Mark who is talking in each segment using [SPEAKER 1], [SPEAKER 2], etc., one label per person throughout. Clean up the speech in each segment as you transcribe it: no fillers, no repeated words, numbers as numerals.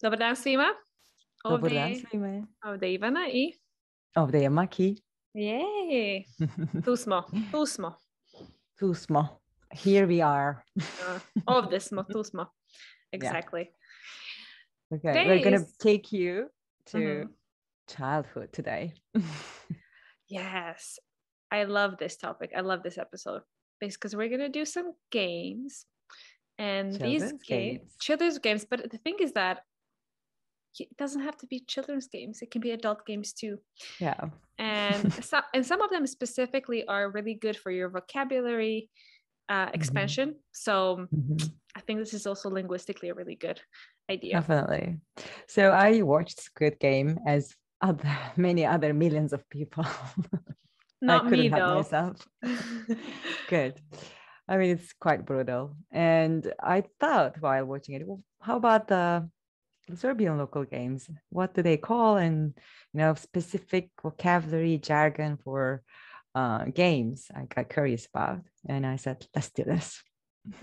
[SPEAKER 1] Dobar dan svima.
[SPEAKER 2] Dobar dan svima.
[SPEAKER 1] Ovdje je Ivana i...
[SPEAKER 2] Ovdje je Maki.
[SPEAKER 1] Jej, tu smo.
[SPEAKER 2] Tu smo. Here we are.
[SPEAKER 1] Ovdje smo, tu smo.
[SPEAKER 2] Yeah.
[SPEAKER 1] Exactly.
[SPEAKER 2] Okay,
[SPEAKER 1] Today
[SPEAKER 2] we're going to
[SPEAKER 1] is-
[SPEAKER 2] take you to childhood today.
[SPEAKER 1] Yes, I love this topic. I love this episode. Because we're going to do some games. And
[SPEAKER 2] Children's games.
[SPEAKER 1] Children's games. But the thing is that it doesn't have to be children's games. It can be adult games too.
[SPEAKER 2] Yeah.
[SPEAKER 1] And some of them specifically are really good for your vocabulary expansion. So I think this is also linguistically a really good idea.
[SPEAKER 2] Definitely. So I watched Squid Game as many other millions of people.
[SPEAKER 1] Not
[SPEAKER 2] I couldn't
[SPEAKER 1] me
[SPEAKER 2] help
[SPEAKER 1] though.
[SPEAKER 2] myself. Good. I mean, it's quite brutal. And I thought while watching it, well, how about the Serbian local games? What do they call? And, specific vocabulary, jargon for games I got curious about. And I said, let's do this.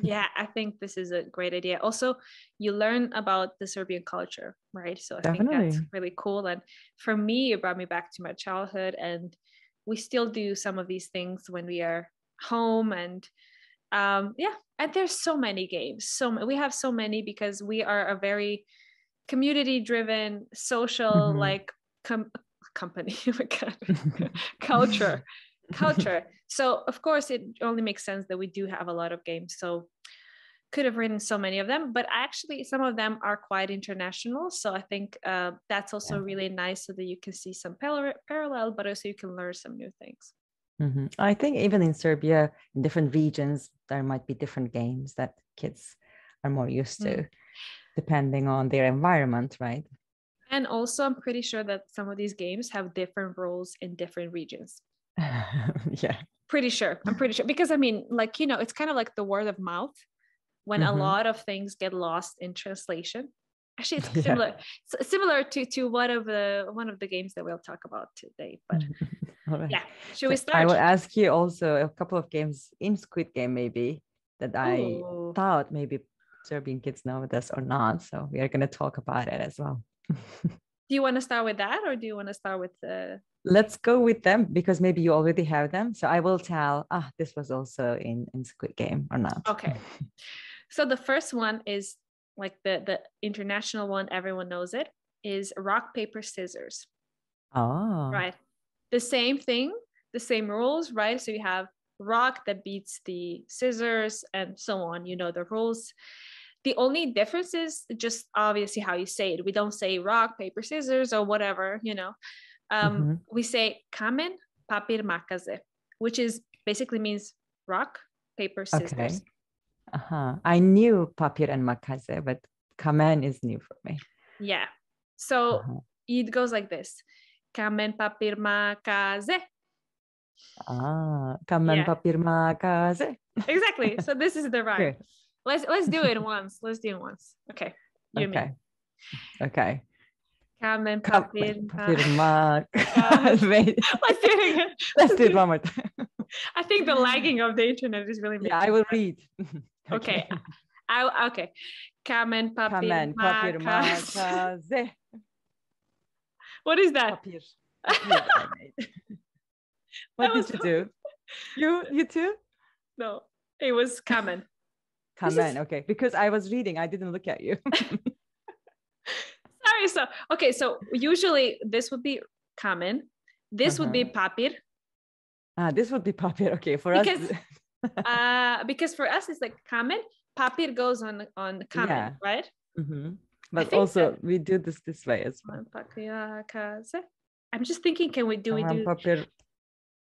[SPEAKER 1] Yeah, I think this is a great idea. Also, you learn about the Serbian culture, right? So I think that's really cool. And for me, it brought me back to my childhood. And we still do some of these things when we are home. And and there's so many games. We have so many because we are a very community-driven, social, company, culture. So of course it only makes sense that we do have a lot of games. So could have written so many of them, but actually some of them are quite international. So I think that's also really nice, so that you can see some parallel, but also you can learn some new things.
[SPEAKER 2] I think even in Serbia, in different regions, there might be different games that kids are more used to, depending on their environment, right? And
[SPEAKER 1] also, I'm pretty sure that some of these games have different rules in different regions.
[SPEAKER 2] Yeah.
[SPEAKER 1] I'm pretty sure. Because, I mean, it's kind of like the word of mouth when a lot of things get lost in translation. Actually, it's similar to one of the games that we'll talk about today. But
[SPEAKER 2] right.
[SPEAKER 1] Yeah, should we start?
[SPEAKER 2] I will ask you also a couple of games in Squid Game, maybe, that I thought maybe Serbian kids know this or not. So we are going to talk about it as well.
[SPEAKER 1] Do you want to start with that, or do you want to start with the...
[SPEAKER 2] Let's go with them, because maybe you already have them. So I will tell, this was also in Squid Game or not.
[SPEAKER 1] Okay. So the first one is like the international one, everyone knows it, is rock, paper, scissors.
[SPEAKER 2] Oh.
[SPEAKER 1] Right. The same thing, the same rules, right? So you have rock that beats the scissors and so on. You know the rules. The only difference is just obviously how you say it. We don't say rock, paper, scissors or whatever, We say kamen, papir, makaze, which is basically means rock, paper, scissors.
[SPEAKER 2] Okay. I knew papir and makaze, but kamen is new for me.
[SPEAKER 1] Yeah. So it goes like this. Kamen, papir, makaze.
[SPEAKER 2] Kamen, papir, makaze.
[SPEAKER 1] Exactly. So this is the rhyme. Let's do it once. Okay. You and me.
[SPEAKER 2] Okay.
[SPEAKER 1] Kamen, papir,
[SPEAKER 2] makaze.
[SPEAKER 1] Let's do it again.
[SPEAKER 2] Let's do it one more time.
[SPEAKER 1] I think the lagging of the internet is really making
[SPEAKER 2] I will read.
[SPEAKER 1] Okay. Okay. Kamen, papir,
[SPEAKER 2] makaze.
[SPEAKER 1] What is that?
[SPEAKER 2] Papir. What did you do? You too?
[SPEAKER 1] No, it was kamen.
[SPEAKER 2] Kamen, okay. Because I was reading, I didn't look at you.
[SPEAKER 1] Sorry. So usually this would be kamen. This would be papir.
[SPEAKER 2] This would be papir. Okay, for
[SPEAKER 1] us. Because for us it's like kamen. Papir goes on kamen, right?
[SPEAKER 2] But also we do this way as well.
[SPEAKER 1] I'm just thinking, we do?
[SPEAKER 2] Papir.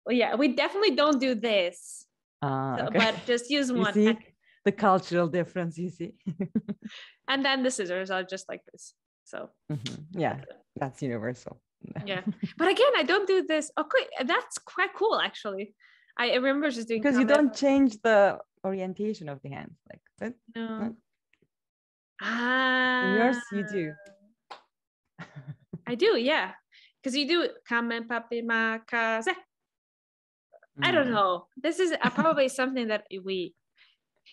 [SPEAKER 1] Well, yeah, we definitely don't do this.
[SPEAKER 2] Okay.
[SPEAKER 1] But just use one.
[SPEAKER 2] You see the cultural difference, you see.
[SPEAKER 1] And then the scissors are just like this. So
[SPEAKER 2] yeah, that's universal.
[SPEAKER 1] Yeah, but again, I don't do this. Okay, that's quite cool actually. I remember just doing,
[SPEAKER 2] because you don't change the orientation of the hands like that.
[SPEAKER 1] No.
[SPEAKER 2] In yours you do.
[SPEAKER 1] I do, yeah, because you do kamen, papir, makaze. I don't know. This is probably something that we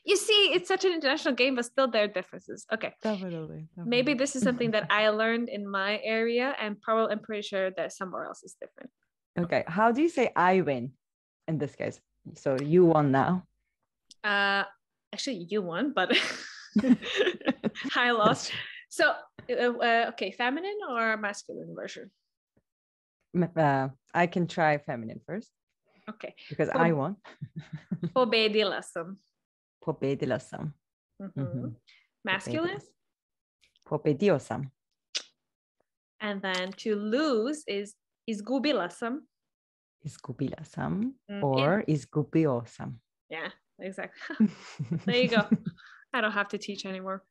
[SPEAKER 1] You see, it's such an international game, but still there are differences. Okay.
[SPEAKER 2] Definitely.
[SPEAKER 1] Maybe this is something that I learned in my area, and probably I'm pretty sure that somewhere else is different.
[SPEAKER 2] Okay. How do you say I win in this case? So you won now.
[SPEAKER 1] Actually, you won, but I lost. So, okay, feminine or masculine version?
[SPEAKER 2] I can try feminine first.
[SPEAKER 1] Okay.
[SPEAKER 2] Because I won.
[SPEAKER 1] Pobedila sam.
[SPEAKER 2] Pobedila sam.
[SPEAKER 1] Masculine?
[SPEAKER 2] Pobedio sam.
[SPEAKER 1] And then to lose is izgubila sam.
[SPEAKER 2] Izgubila sam or izgubio sam.
[SPEAKER 1] Yeah, exactly. There you go. I don't have to teach anymore.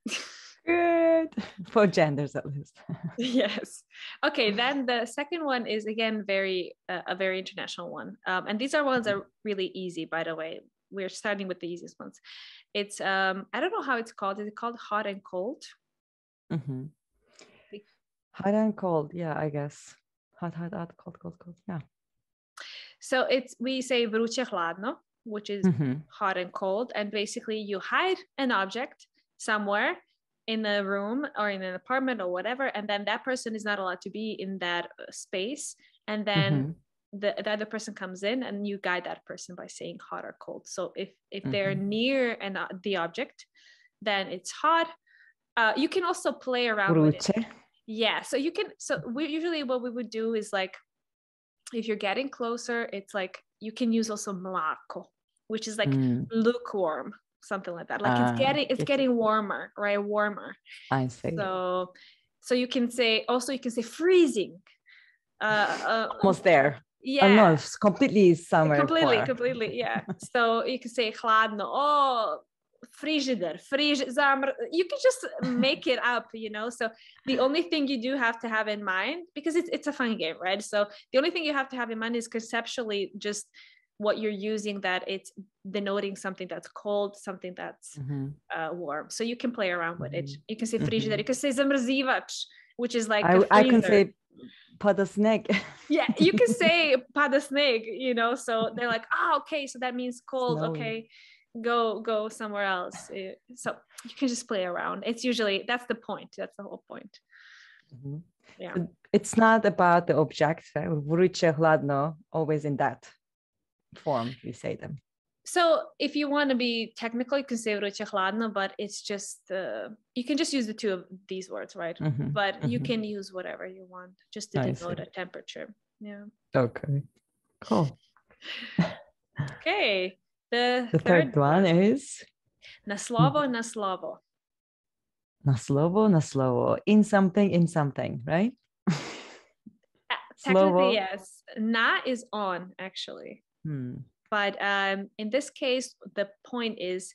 [SPEAKER 2] Good. For genders at least.
[SPEAKER 1] Yes. Okay, then the second one is again a very international one. And these are ones that are really easy, by the way. We're starting with the easiest ones. It's I don't know how it's called. Is it called hot and cold?
[SPEAKER 2] Hot and cold, yeah, I guess. Hot, cold. Yeah.
[SPEAKER 1] So we say vruće hladno, which is hot and cold, and basically you hide an object somewhere in a room or in an apartment or whatever, and then that person is not allowed to be in that space, and then the other person comes in and you guide that person by saying hot or cold. So if they're near the object, then it's hot. You can also play around with it. Yeah, so usually what we would do is like, if you're getting closer, it's like you can use also mlako, which is like lukewarm, something like that. Like it's getting warmer, right? Warmer.
[SPEAKER 2] I see.
[SPEAKER 1] So you can say freezing.
[SPEAKER 2] Almost there.
[SPEAKER 1] Yeah.
[SPEAKER 2] Oh, no, it's completely summer.
[SPEAKER 1] Completely, yeah. So you can say hladno. Oh, frigider. You can just make it up, So the only thing you do have to have in mind, because it's a fun game, right? So the only thing you have to have in mind is conceptually just what you're using, that it's denoting something that's cold, something that's warm. So you can play around with it. You can say frigider. You can say zamrzivač, which is like
[SPEAKER 2] I can say padasneg.
[SPEAKER 1] Yeah, you can say padasneg, So they're like, okay, so that means cold. Snowy. Okay, go somewhere else. So you can just play around. It's usually, that's the point. That's the whole point. Yeah.
[SPEAKER 2] So it's not about the object. Vruće hladno, always in that form we say them.
[SPEAKER 1] So if you want to be technical, you can say vruće hladno, but it's just you can just use the two of these words, right? But you can use whatever you want just to denote a temperature. Yeah.
[SPEAKER 2] Okay. Cool.
[SPEAKER 1] Okay. The
[SPEAKER 2] third one is
[SPEAKER 1] na slovo.
[SPEAKER 2] Na slovo. In something, right?
[SPEAKER 1] Technically, yes. Na is on, actually. But in this case, the point is,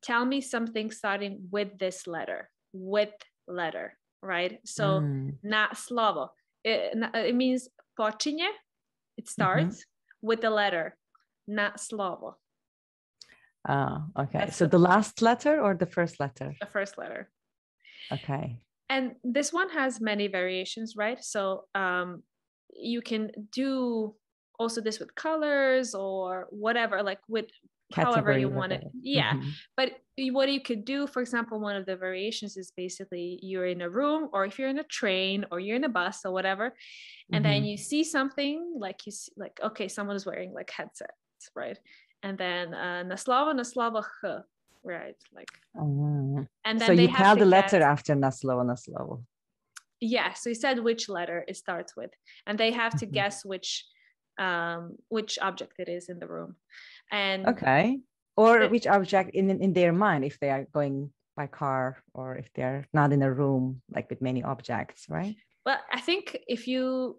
[SPEAKER 1] tell me something starting with this letter, right? So na slovo. It means počinje. It starts with the letter. Na slovo.
[SPEAKER 2] Okay. So the last letter or the first letter?
[SPEAKER 1] The first letter.
[SPEAKER 2] Okay.
[SPEAKER 1] And this one has many variations, right? So you can do also this with colors or whatever, like with however you want it. Yeah. But what you could do, for example, one of the variations is basically you're in a room, or if you're in a train or you're in a bus or whatever, and then you see something like okay, someone is wearing like headsets, right? And then na slovo h, right? Like and then
[SPEAKER 2] so you tell the letter after na slovo.
[SPEAKER 1] Yeah, so you said which letter it starts with, and they have to guess which object it is in the room. And
[SPEAKER 2] okay, or which object in their mind, if they are going by car or if they're not in a room like with many objects, right?
[SPEAKER 1] Well, I think if you're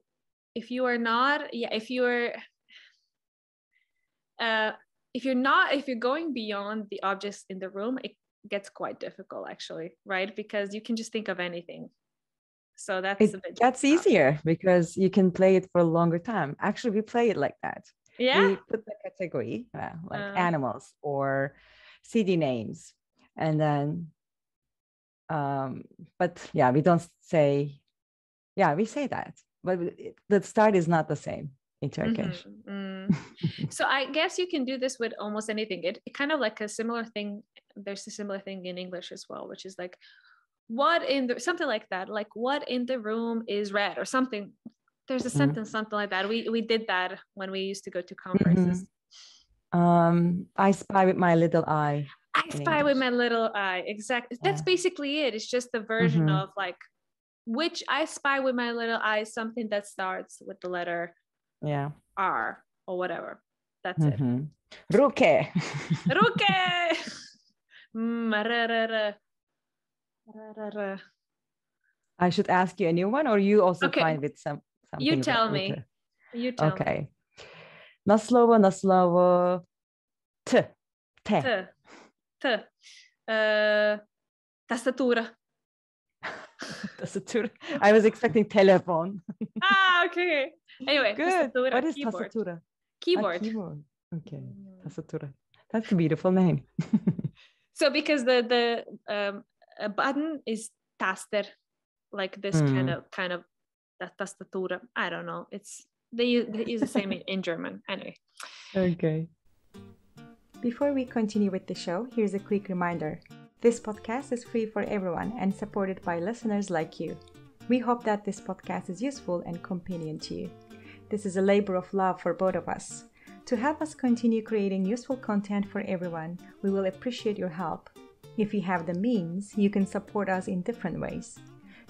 [SPEAKER 1] going beyond the objects in the room, it gets quite difficult, actually, right? Because you can just think of anything. So that's
[SPEAKER 2] easier because you can play it for a longer time. Actually, we play it like that.
[SPEAKER 1] Yeah.
[SPEAKER 2] We put the category like animals or city names, and then but yeah, we don't say, we say that, but the start is not the same in Turkish.
[SPEAKER 1] So I guess you can do this with almost anything. It kind of like a similar thing. There's a similar thing in English as well, which is like, something like that, like what in the room is red or something. There's a sentence, something like that. We did that when we used to go to conferences.
[SPEAKER 2] I spy with my little eye.
[SPEAKER 1] I spy with my little eye. Exactly. Yeah. That's basically it. It's just the version of like, which I spy with my little eye, something that starts with the letter R or whatever. That's it.
[SPEAKER 2] Ruke. I should ask you a new one, or you also find with something.
[SPEAKER 1] You tell me. You tell me.
[SPEAKER 2] Okay. Na slovo. T.
[SPEAKER 1] Tastatura.
[SPEAKER 2] Tastatura. I was expecting telephone.
[SPEAKER 1] Okay. Anyway,
[SPEAKER 2] good.
[SPEAKER 1] Tastatura,
[SPEAKER 2] what is
[SPEAKER 1] keyboard.
[SPEAKER 2] Tastatura?
[SPEAKER 1] Keyboard.
[SPEAKER 2] Keyboard. Okay. Tastatura. That's a beautiful name.
[SPEAKER 1] So because the button is taster, like this kind of that tastatura. I don't know. They use the same in German. Anyway.
[SPEAKER 2] Okay.
[SPEAKER 3] Before we continue with the show, here's a quick reminder. This podcast is free for everyone and supported by listeners like you. We hope that this podcast is useful and convenient to you. This is a labor of love for both of us. To help us continue creating useful content for everyone, we will appreciate your help. If you have the means, you can support us in different ways.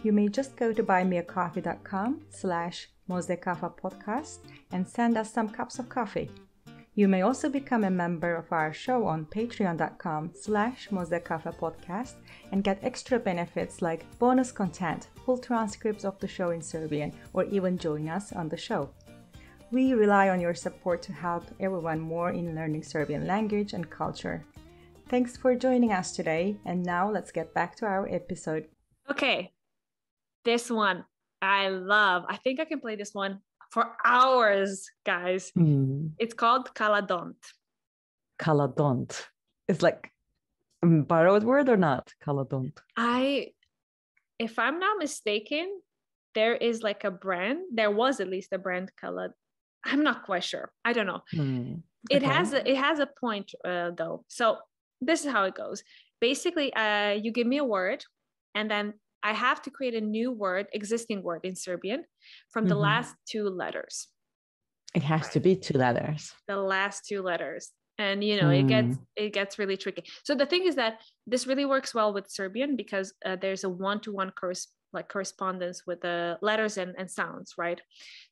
[SPEAKER 3] You may just go to buymeacoffee.com/mozdekafa podcast and send us some cups of coffee. You may also become a member of our show on patreon.com/mozdekafa podcast and get extra benefits like bonus content, full transcripts of the show in Serbian, or even join us on the show. We rely on your support to help everyone more in learning Serbian language and culture. Thanks for joining us today, and now let's get back to our episode.
[SPEAKER 1] Okay, this one I love. I think I can play this one for hours, guys. It's called Kaladont.
[SPEAKER 2] Kaladont. It's like a borrowed word or not? Kaladont.
[SPEAKER 1] If I'm not mistaken, there is like a brand. There was at least a brand Kaladont. I'm not quite sure. I don't know. It has a point though. So this is how it goes. Basically, you give me a word, and then I have to create a new word, existing word in Serbian, from the last two letters.
[SPEAKER 2] It has to be two letters.
[SPEAKER 1] The last two letters. And, it gets really tricky. So the thing is that this really works well with Serbian because there's a one-to-one correspondence with the letters and sounds, right?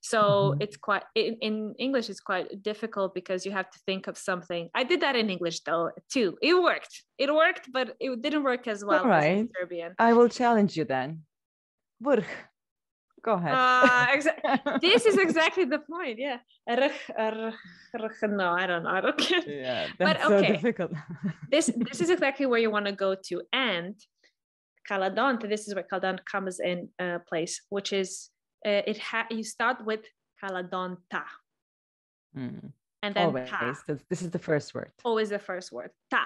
[SPEAKER 1] So it's quite, in English, it's quite difficult because you have to think of something. I did that in English though, too. It worked, but it didn't work as well as in Serbian.
[SPEAKER 2] I will challenge you then. Vrh. Go ahead.
[SPEAKER 1] This is exactly the point. Yeah. No, I don't know. I don't get.
[SPEAKER 2] Yeah, that's so difficult.
[SPEAKER 1] This is exactly where you want to go to. And Kaladont, this is where Kaladont comes in place, which is you start with Kaladonta. And then
[SPEAKER 2] always.
[SPEAKER 1] ta.
[SPEAKER 2] This is the first word.
[SPEAKER 1] Always the first word. Ta.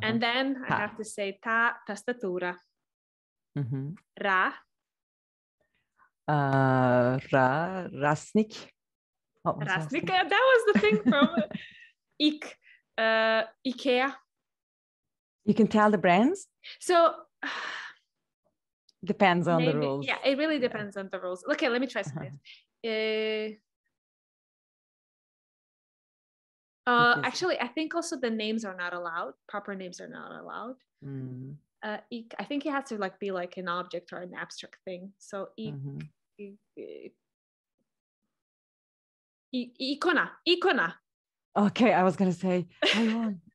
[SPEAKER 1] And then I have to say tastatura. Ra.
[SPEAKER 2] Rasnik.
[SPEAKER 1] Rasnik. That was the thing from IKEA.
[SPEAKER 2] You can tell the brands?
[SPEAKER 1] So
[SPEAKER 2] depends on the rules.
[SPEAKER 1] Yeah, it really depends on the rules. Okay, let me try something. Actually, I think also the names are not allowed. Proper names are not allowed. I think it has to be like an object or an abstract thing. So Icona.
[SPEAKER 2] Okay, I was gonna say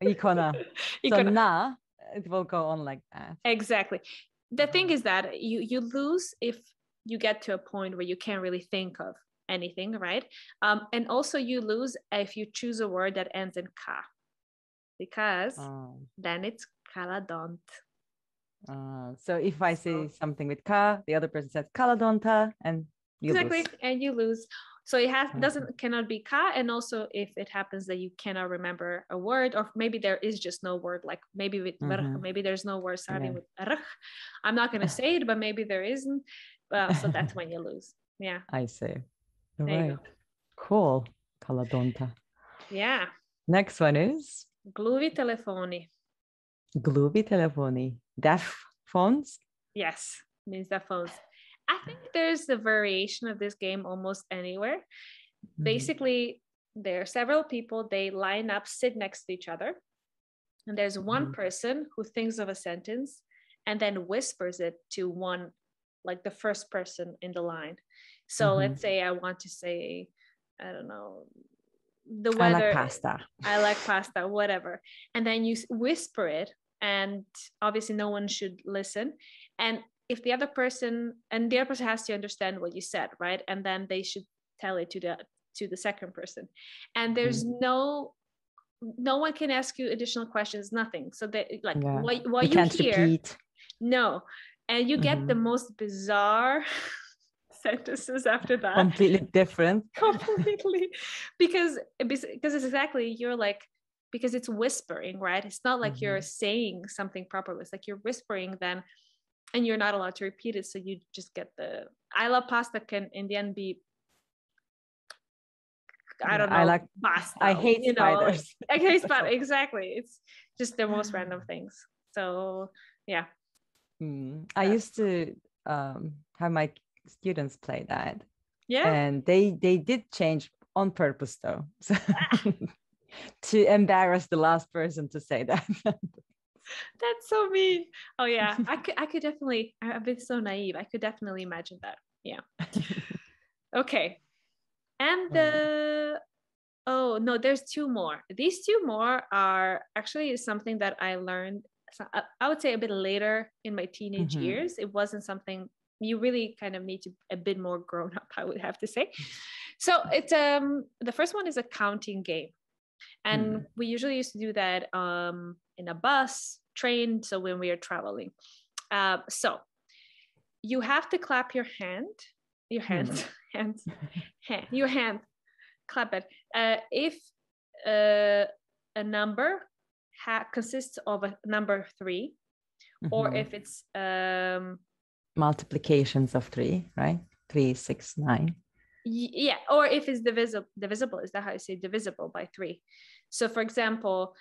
[SPEAKER 2] Icona. So na, it will go on like that.
[SPEAKER 1] Exactly. The thing is that you lose if you get to a point where you can't really think of anything, right? And also you lose if you choose a word that ends in ka, because then it's Kaladont.
[SPEAKER 2] So if I say something with ka, the other person says Kaladonta, and you lose.
[SPEAKER 1] And you lose. So it cannot be ka, and also if it happens that you cannot remember a word, or maybe there is just no word, like maybe with maybe there's no word starting with rh. I'm not gonna say it, but maybe there isn't. So that's when you lose. Yeah.
[SPEAKER 2] I see. Right. Cool. Kaladonta.
[SPEAKER 1] Yeah.
[SPEAKER 2] Next one is
[SPEAKER 1] Gloobi telephony.
[SPEAKER 2] Gloobi telephony. Deaf phones?
[SPEAKER 1] Yes, means deaf phones. I think there's a variation of this game almost anywhere. Basically, there are several people, they line up, sit next to each other. And there's one person who thinks of a sentence and then whispers it to one, like the first person in the line. So let's say I want to say, I don't know, the weather. I like pasta, whatever. And then you whisper it, and obviously no one should listen. And if the other person has to understand what you said, right? And then they should tell it to the second person. And there's no one can ask you additional questions, nothing. So that what you hear, repeat. No. And you get the most bizarre sentences after that.
[SPEAKER 2] Completely different.
[SPEAKER 1] Completely. Because it's exactly, you're like, because it's whispering, right? It's not like you're saying something properly. It's like you're whispering then, and you're not allowed to repeat it. So you just get the, I love pasta can in the end be, I don't know. I like pasta.
[SPEAKER 2] I hate spiders.
[SPEAKER 1] I hate spiders. Exactly. It's just the most random things. So yeah.
[SPEAKER 2] I used to have my students play that.
[SPEAKER 1] Yeah.
[SPEAKER 2] And they did change on purpose though. So to embarrass the last person to say that.
[SPEAKER 1] That's so mean. Oh yeah. I could definitely, I've been so naive. I could definitely imagine that. Yeah. Okay. And oh no, there's two more. These two more are actually something that I learned, I would say a bit later in my teenage years. It wasn't something you really kind of need to a bit more grown up, I would have to say. So it's the first one is a counting game. And we usually used to do that in a bus, train, so when we are traveling. So you have to clap your hand, clap it. If a number consists of a number 3, or if it's
[SPEAKER 2] multiplications of 3, right? 3, 6, 9.
[SPEAKER 1] Yeah, or if it's divisible, is that how you say divisible by 3? So for example,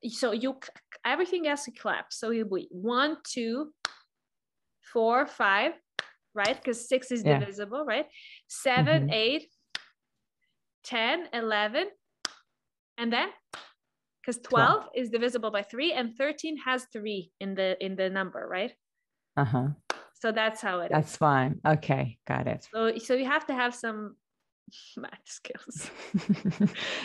[SPEAKER 1] so you everything else you clap. So it'll be 1, 2, 4, 5, right? Because 6 is divisible, right? 7, 8, 10, 11, and then because 12 is divisible by 3, and 13 has 3 in the number, right? So that's how it is.
[SPEAKER 2] That's fine. Okay, got it.
[SPEAKER 1] So you have to have some math skills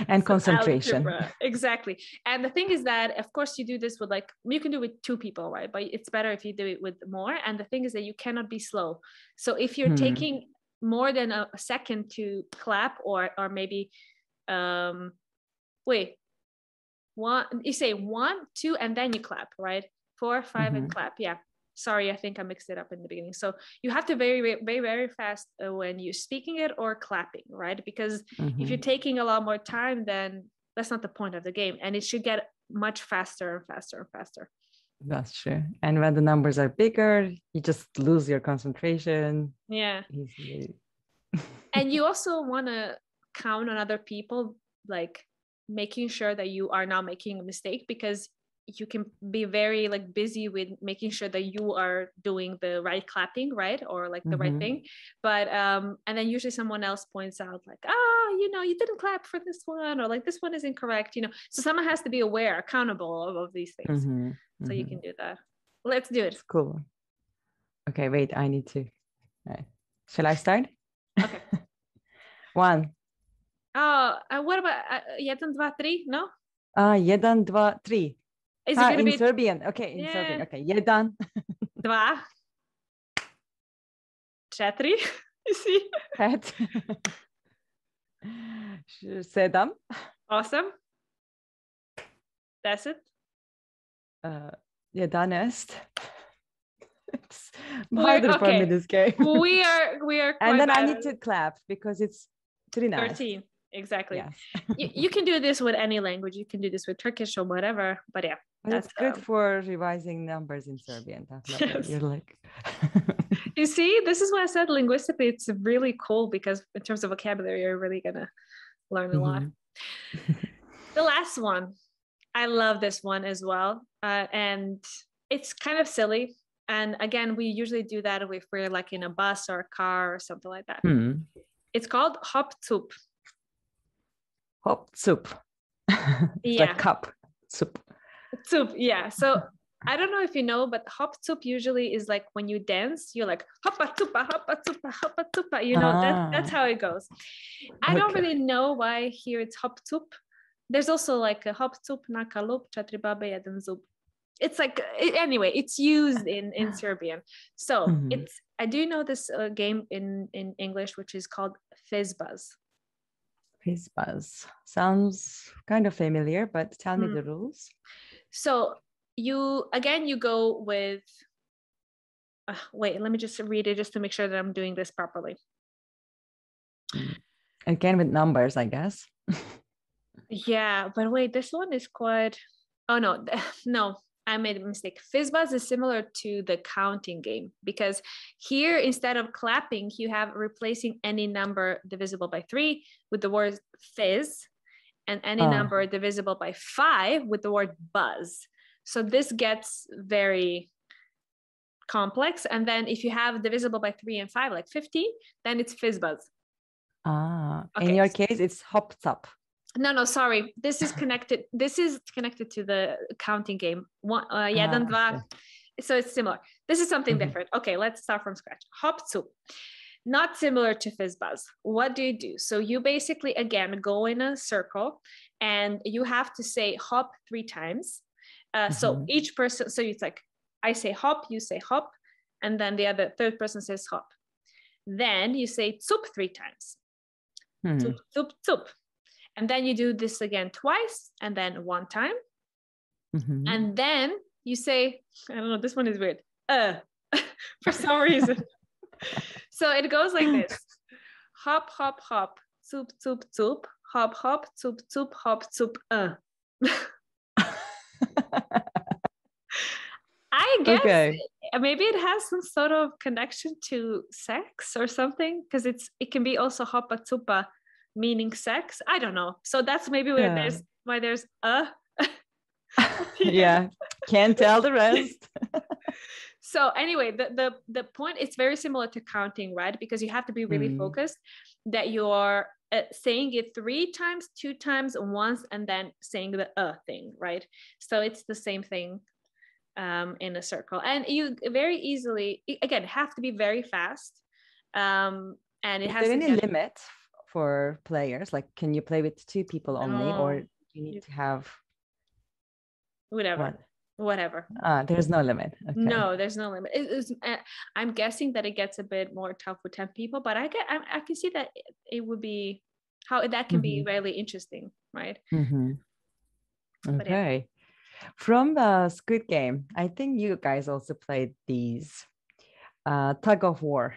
[SPEAKER 2] and concentration.
[SPEAKER 1] Algebra. Exactly. And the thing is that, of course, you do this with you can do it with 2 people, right? But it's better if you do it with more. And the thing is that you cannot be slow. So if you're taking more than a second to clap, or maybe you say 1, 2, and then you clap, right? 4, 5, and clap. Yeah. Sorry, I think I mixed it up in the beginning. So you have to very, very, very fast when you're speaking it or clapping, right? Because if you're taking a lot more time, then that's not the point of the game. And it should get much faster and faster and faster.
[SPEAKER 2] That's true. And when the numbers are bigger, you just lose your concentration.
[SPEAKER 1] Yeah.
[SPEAKER 2] Easily.
[SPEAKER 1] And you also want to count on other people, like making sure that you are not making a mistake, because you can be very busy with making sure that you are doing the right clapping, right? Or the right thing. But, and then usually someone else points out you didn't clap for this one, or this one is incorrect, so someone has to be aware, accountable of these things. So you can do that. Let's do it.
[SPEAKER 2] It's cool. Okay, wait, I need to. Right. Shall I start?
[SPEAKER 1] Okay.
[SPEAKER 2] 1.
[SPEAKER 1] Oh, what about 1, 2, 3? No?
[SPEAKER 2] 1, 2, 3.
[SPEAKER 1] Is it going to be
[SPEAKER 2] Serbian? Okay, in Serbian. Okay, 1,
[SPEAKER 1] 2, 4. You see?
[SPEAKER 2] 5, 7.
[SPEAKER 1] Awesome. That's it.
[SPEAKER 2] 11. It's harder for me, this game.
[SPEAKER 1] We are.
[SPEAKER 2] And then I need to clap because it's
[SPEAKER 1] 13. Exactly. Yes. you can do this with any language. You can do this with Turkish or whatever. But yeah,
[SPEAKER 2] that's good for revising numbers in Serbian. Yes. You're like,
[SPEAKER 1] you see, this is why I said linguistically, it's really cool, because in terms of vocabulary, you're really gonna learn a lot. The last one, I love this one as well. And it's kind of silly. And again, we usually do that if we're like in a bus or a car or something like that. It's called hop soup.
[SPEAKER 2] Hop soup. It's like cup soup.
[SPEAKER 1] Soup, yeah. So I don't know if you know, but hop soup usually is like when you dance, you're like hoppa tupa, hoppa tupa, hoppa tupa. You know, that's how it goes. I don't really know why here it's hop soup. There's also like a hop soup, nakalup, chatribabe, jeden zub. It's like, anyway, it's used in Serbian. So I do know this game in English, which is called Fezbaz.
[SPEAKER 2] Fezbaz sounds kind of familiar, but tell me the rules.
[SPEAKER 1] So you go with, wait, let me just read it just to make sure that I'm doing this properly.
[SPEAKER 2] Again, with numbers, I guess.
[SPEAKER 1] Yeah, but wait, this one is quite, oh no, I made a mistake. Fizbaz is similar to the counting game because here, instead of clapping, you have replacing any number divisible by 3 with the word fizz, and any number divisible by 5 with the word buzz. So this gets very complex. And then if you have divisible by 3 and 5, like 50, then it's Fizbaz.
[SPEAKER 2] In your case, it's hop top.
[SPEAKER 1] No, sorry. This is connected. This is connected to the counting game. Jeden, dva. So it's similar. This is something different. Okay, let's start from scratch. Hop soup. Not similar to Fizbaz. What do? So you basically, again, go in a circle and you have to say hop 3 times. So each person, so it's like, I say hop, you say hop, and then the third person says hop. Then you say soup 3 times. Soup. And then you do this again twice, and then 1 time. And then you say, I don't know, this one is weird. For some reason. So it goes like this. Hop, hop, hop, soup, soup, soup, hop, hop, soup, soup, hop, soup, I guess maybe it has some sort of connection to sex or something, because it can be also hopa tupa, meaning sex. I don't know. So that's maybe why there's
[SPEAKER 2] yeah, can't tell the rest.
[SPEAKER 1] So anyway, the point, it's very similar to counting, right? Because you have to be really focused that you're saying it 3 times, 2 times, once, and then saying the thing, right? So it's the same thing in a circle. And you very easily, again, have to be very fast. And it has
[SPEAKER 2] to be any limit for players? Like, can you play with 2 people only, or you need to have
[SPEAKER 1] whatever?
[SPEAKER 2] There's no limit. Okay.
[SPEAKER 1] No, there's no limit. I'm guessing that it gets a bit more tough with 10 people, but I can see that it would be how that can be really interesting, right?
[SPEAKER 2] Okay. From the Squid Game, I think you guys also played these tug of war.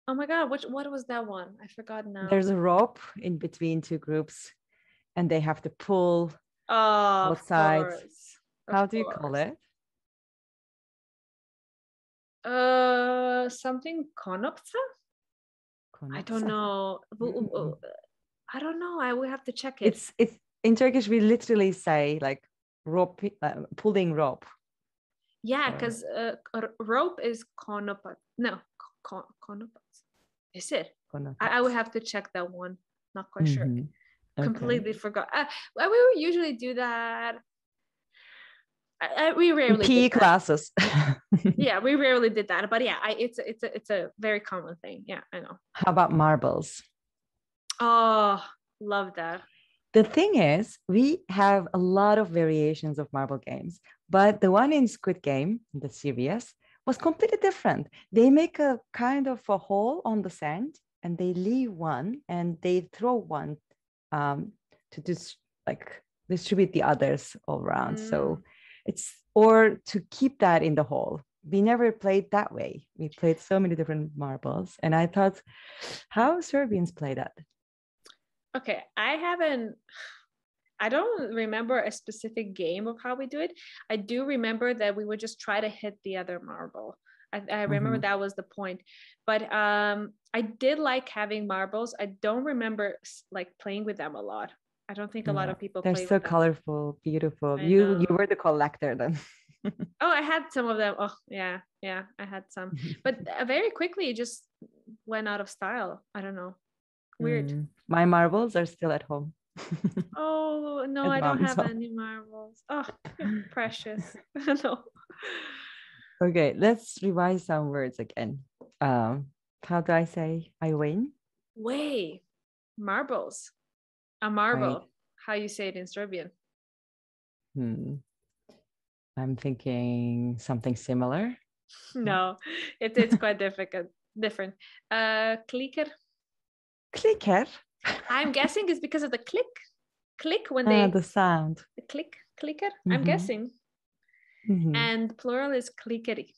[SPEAKER 1] Oh my God, what was that one? I forgot now.
[SPEAKER 2] There's a rope in between 2 groups and they have to pull both sides. How do you call it?
[SPEAKER 1] Something konopca? I don't know. I don't know. I will have to check it.
[SPEAKER 2] It's in Turkish, we literally say like rope, pulling rope.
[SPEAKER 1] Yeah, because rope is konopat. No, konopat. Is it? I would have to check that one. Not quite sure. Completely forgot. We would usually do that. We rarely
[SPEAKER 2] PE classes.
[SPEAKER 1] Yeah, we rarely did that, but yeah, it's a very common thing. Yeah, I know.
[SPEAKER 2] How about marbles?
[SPEAKER 1] Oh, love that.
[SPEAKER 2] The thing is, we have a lot of variations of marble games, but the one in Squid Game, the series, was completely different. They make a kind of a hole on the sand, and they leave one, and they throw one to distribute the others all around. So or to keep that in the hole. We never played that way. We played so many different marbles, and I thought, how Serbians play that?
[SPEAKER 1] Okay, I don't remember a specific game of how we do it. I do remember that we would just try to hit the other marble. I remember that was the point. But I did like having marbles. I don't remember like playing with them a lot. I don't think a lot of people
[SPEAKER 2] They're
[SPEAKER 1] play
[SPEAKER 2] so
[SPEAKER 1] with them.
[SPEAKER 2] colorful, beautiful. You were the collector then.
[SPEAKER 1] Oh, I had some of them. Oh, yeah, I had some. But very quickly it just went out of style. I don't know. Weird.
[SPEAKER 2] My marbles are still at home.
[SPEAKER 1] Oh, no, I don't have any marbles. Oh, you're precious. No.
[SPEAKER 2] Okay, let's revise some words again. How do I say I win?
[SPEAKER 1] Way. Marbles. A marble.
[SPEAKER 2] Right.
[SPEAKER 1] How you say it in Serbian?
[SPEAKER 2] I'm thinking something similar.
[SPEAKER 1] No, it's quite different. Clicker.
[SPEAKER 2] Clicker?
[SPEAKER 1] I'm guessing it's because of the click when they
[SPEAKER 2] the sound.
[SPEAKER 1] The clicker. I'm guessing. And plural is clickeri.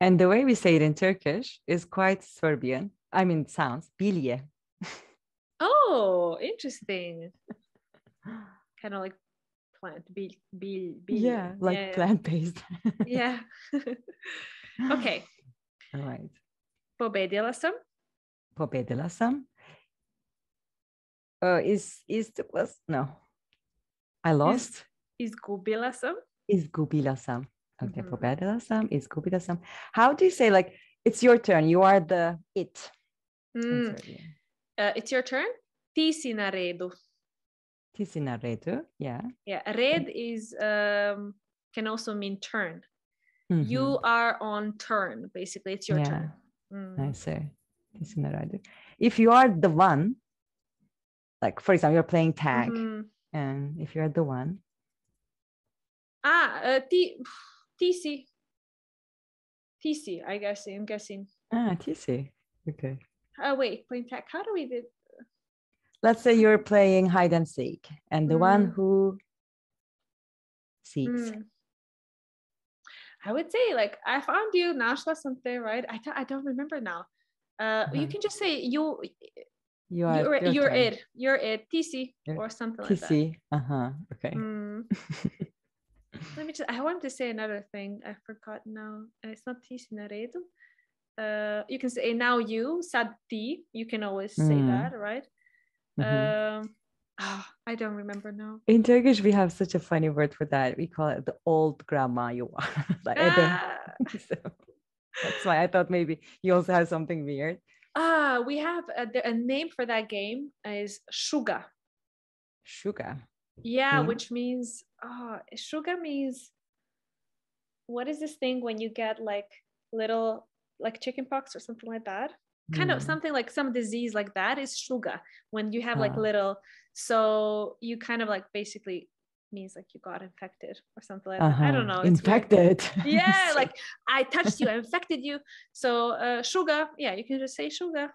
[SPEAKER 2] And the way we say it in Turkish is quite Serbian. I mean, sounds bilye.
[SPEAKER 1] Oh, interesting. Kind of like plant,
[SPEAKER 2] yeah, like plant-based.
[SPEAKER 1] Yeah. Okay.
[SPEAKER 2] All right.
[SPEAKER 1] Pobedila sam.
[SPEAKER 2] Pobedila sam. Is the plus? No. I lost.
[SPEAKER 1] Izgubila sam.
[SPEAKER 2] Izgubila sam. Okay, pobedila sam, izgubila sam. How do you say, like, it's your turn, you are the it?
[SPEAKER 1] It's your turn. Ti si na redu.
[SPEAKER 2] Ti si na redu, yeah.
[SPEAKER 1] Yeah, red is can also mean turn. You are on turn, basically. It's your turn.
[SPEAKER 2] I see. Ti si na redu. If you are the one, like, for example, you're playing tag, and if you're the one.
[SPEAKER 1] TC, I'm guessing.
[SPEAKER 2] TC. Okay.
[SPEAKER 1] Wait, playing tag. How do we do?
[SPEAKER 2] Let's say you're playing hide and seek, and the one who seeks.
[SPEAKER 1] I would say, like, I found you, našla sam te, right? I don't remember now. You can just say you're it, TC, or something like that.
[SPEAKER 2] TC. Okay.
[SPEAKER 1] Let me just, I wanted to say another thing. I forgot now. It's not TC na redu. You can say now you, sad ti. You can always say that, right? I don't remember now.
[SPEAKER 2] In Turkish, we have such a funny word for that. We call it the old grandma you are. So that's why I thought maybe you also have something weird.
[SPEAKER 1] We have a name for that game is Shuga.
[SPEAKER 2] Shuga.
[SPEAKER 1] Yeah, which means Shuga means, what is this thing when you get like little, like chicken pox or something like that? Kind of something like some disease like that is Shuga. When you have like little, so you kind of like basically means like you got infected or something like that. I don't know.
[SPEAKER 2] Infected.
[SPEAKER 1] Yeah, like I touched you, I infected you. So Shuga, yeah, you can just say Shuga.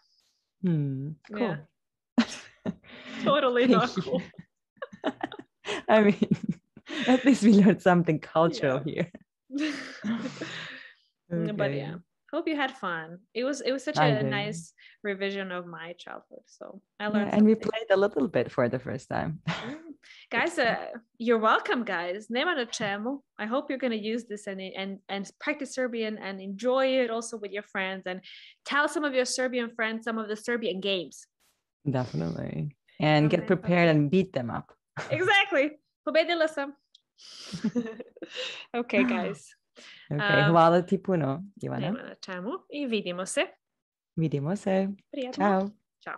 [SPEAKER 2] Cool.
[SPEAKER 1] Yeah. Totally not cool.
[SPEAKER 2] I mean, at least we learned something cultural here.
[SPEAKER 1] Okay. But yeah, hope you had fun. It was such a nice revision of my childhood. So I learned
[SPEAKER 2] and we played a little bit for the first time.
[SPEAKER 1] Guys, you're welcome, guys. Nema na čemu. I hope you're going to use this and practice Serbian and enjoy it also with your friends, and tell some of your Serbian friends some of the Serbian games.
[SPEAKER 2] Definitely. And get prepared and beat them up.
[SPEAKER 1] Exactly. Pobedila sam. Okay, guys.
[SPEAKER 2] Okay, hvala ti puno, Ivana.
[SPEAKER 1] Nema na čemu. I vidimo se.
[SPEAKER 2] Vidimo se.
[SPEAKER 1] Prijatno.
[SPEAKER 2] Ciao.
[SPEAKER 1] Ciao.